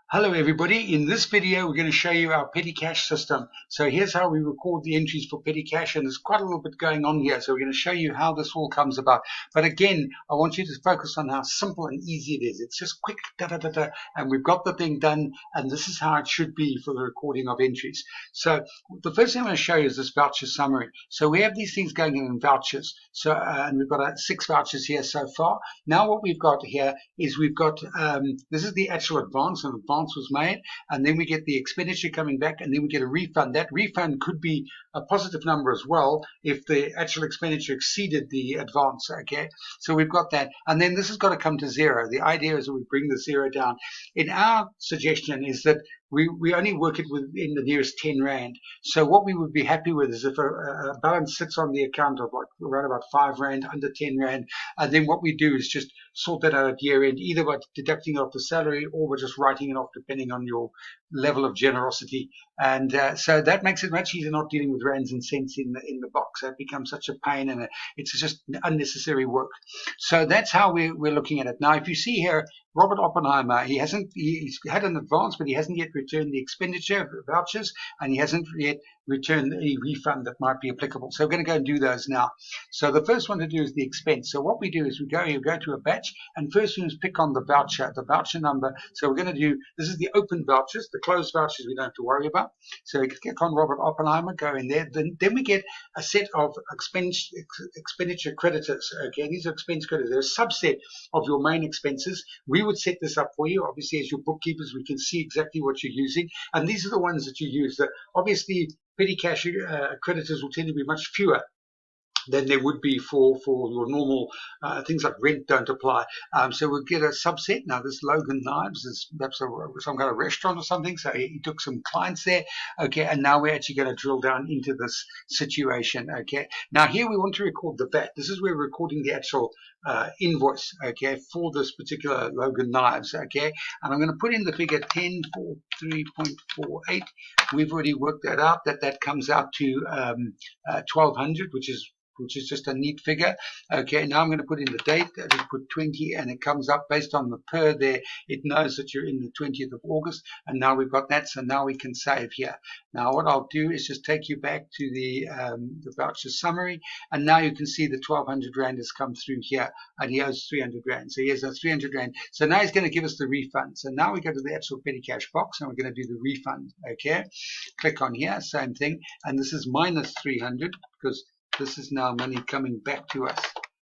Hello everybody, in this video we're going to show you our petty cash system. So here's how we record the entries for petty cash, and there's quite a little bit going on here, so we're going to show you how this all comes about. But again, I want you to focus on how simple and easy it is. It's just quick, and we've got the thing done, and this is how it should be for the recording of entries. So the first thing I'm going to show you is this voucher summary. So we have these things going in vouchers, so and we've got 6 vouchers here so far. Now what we've got here is we've got this is the actual advance, and advance was made, and then we get the expenditure coming back, and then we get a refund. That refund could be a positive number as well if the actual expenditure exceeded the advance. Okay, so we've got that, and then this has got to come to zero. The idea is that we bring the zero down. In our suggestion is that we only work it within the nearest 10 Rand. So what we would be happy with is if a balance sits on the account of like around about 5 Rand, under 10 Rand, and then what we do is just sort that out at year end, either by deducting it off the salary or by just writing it off depending on your level of generosity. And so that makes it much easier not dealing with rands and cents in the box. That becomes such a pain, and it's just unnecessary work. So that's how we're looking at it. Now, if you see here, Robert Oppenheimer, he's had an advance, but he hasn't yet returned the expenditure vouchers, and he hasn't yet returned any refund that might be applicable. So we're going to go and do those now. So the first one to do is the expense. So what we do is you go to a batch, and first we just pick on the voucher number. So we're going to do, this is the open vouchers, the closed vouchers we don't have to worry about. So we click on Robert Oppenheimer, go in there. Then we get a set of expenditure creditors. Okay, these are expense creditors. They're a subset of your main expenses. We would set this up for you. Obviously, as your bookkeepers, we can see exactly what you're using, and these are the ones that you use. That obviously petty cash creditors will tend to be much fewer than there would be for your normal things like rent don't apply. So we'll get a subset. Now this Logan Knives is perhaps some kind of restaurant or something. So he took some clients there. Okay, and now we're actually going to drill down into this situation. Okay, now here we want to record the VAT. This is where we're recording the actual invoice. Okay, for this particular Logan Knives. Okay, and I'm going to put in the figure 1043.48. We've already worked that out. That comes out to 1200, which is just a neat figure. Okay, now I'm going to put in the date. I just put 20, and it comes up based on the per there. It knows that you're in the 20th of August, and now we've got that, so now we can save here. Now what I'll do is just take you back to the voucher summary, and now you can see the 1200 Rand has come through here, and he owes 300 Rand. So here's a 300 Rand. So now he's going to give us the refund. So now we go to the actual petty cash box, and we're going to do the refund. Okay, click on here, same thing, and this is minus 300 because this is now money coming back to us,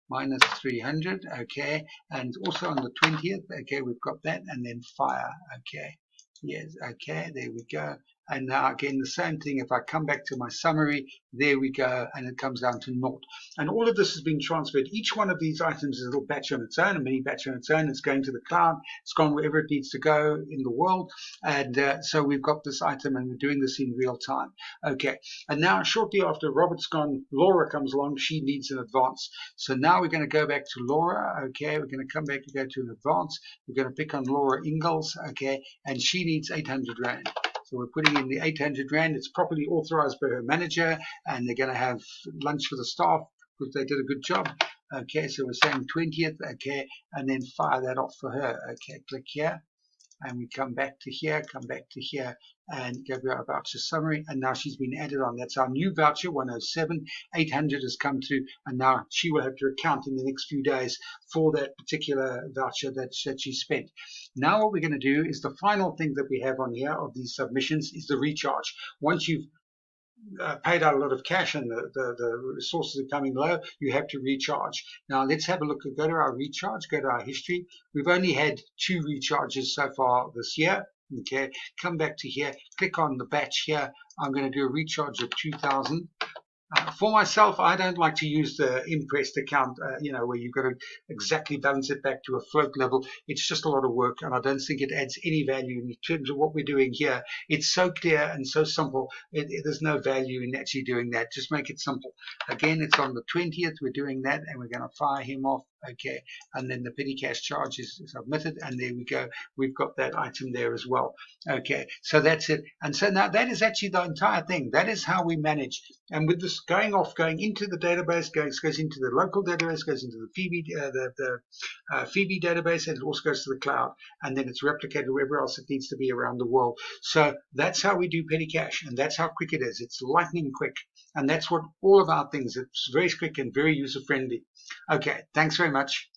minus 300. Okay, and also on the 20th. Okay, we've got that, and then fire. Okay, yes, okay, there we go. And now again the same thing. If I come back to my summary, there we go, and it comes down to naught. And all of this has been transferred. Each one of these items is a little batch on its own, a mini batch on its own. It's going to the cloud. It's gone wherever it needs to go in the world. And so we've got this item, and we're doing this in real time. Okay, and now shortly after Robert's gone, Laura comes along. She needs an advance. So now we're going to go back to Laura. Okay, we're going to come back and go to an advance. We're going to pick on Laura Ingalls. Okay, and she needs 800 Rand. So we're putting in the 800 Rand. It's properly authorized by her manager, and they're going to have lunch for the staff because they did a good job. Okay, so we're saying 20th. Okay, and then fire that off for her. Okay, click here, and we come back to here, and go to our voucher summary, and now she's been added on. That's our new voucher, 107. 800 has come through, and now she will have to account in the next few days for that particular voucher that she spent. Now what we're going to do is the final thing that we have on here of these submissions is the recharge. Once you've paid out a lot of cash and the resources are coming low, you have to recharge. Now let's have a look. Go to our recharge, go to our history. We've only had 2 recharges so far this year. Okay, come back to here, click on the batch here. I'm going to do a recharge of 2000. For myself, I don't like to use the impressed account, where you've got to exactly balance it back to a float level. It's just a lot of work, and I don't think it adds any value in terms of what we're doing here. It's so clear and so simple. There's no value in actually doing that. Just make it simple. Again, it's on the 20th. We're doing that, and we're going to fire him off Okay, and then the petty cash charge is submitted, and there we go. We've got that item there as well. Okay, so that's it. And so now that is actually the entire thing. That is how we manage. And with this going into the database, goes into the local database, goes into the Phoebe database, and it also goes to the cloud, and then it's replicated wherever else it needs to be around the world. So that's how we do petty cache, and that's how quick it is. It's lightning quick, and that's what all of our things. It's very quick and very user friendly. Okay, thanks very much.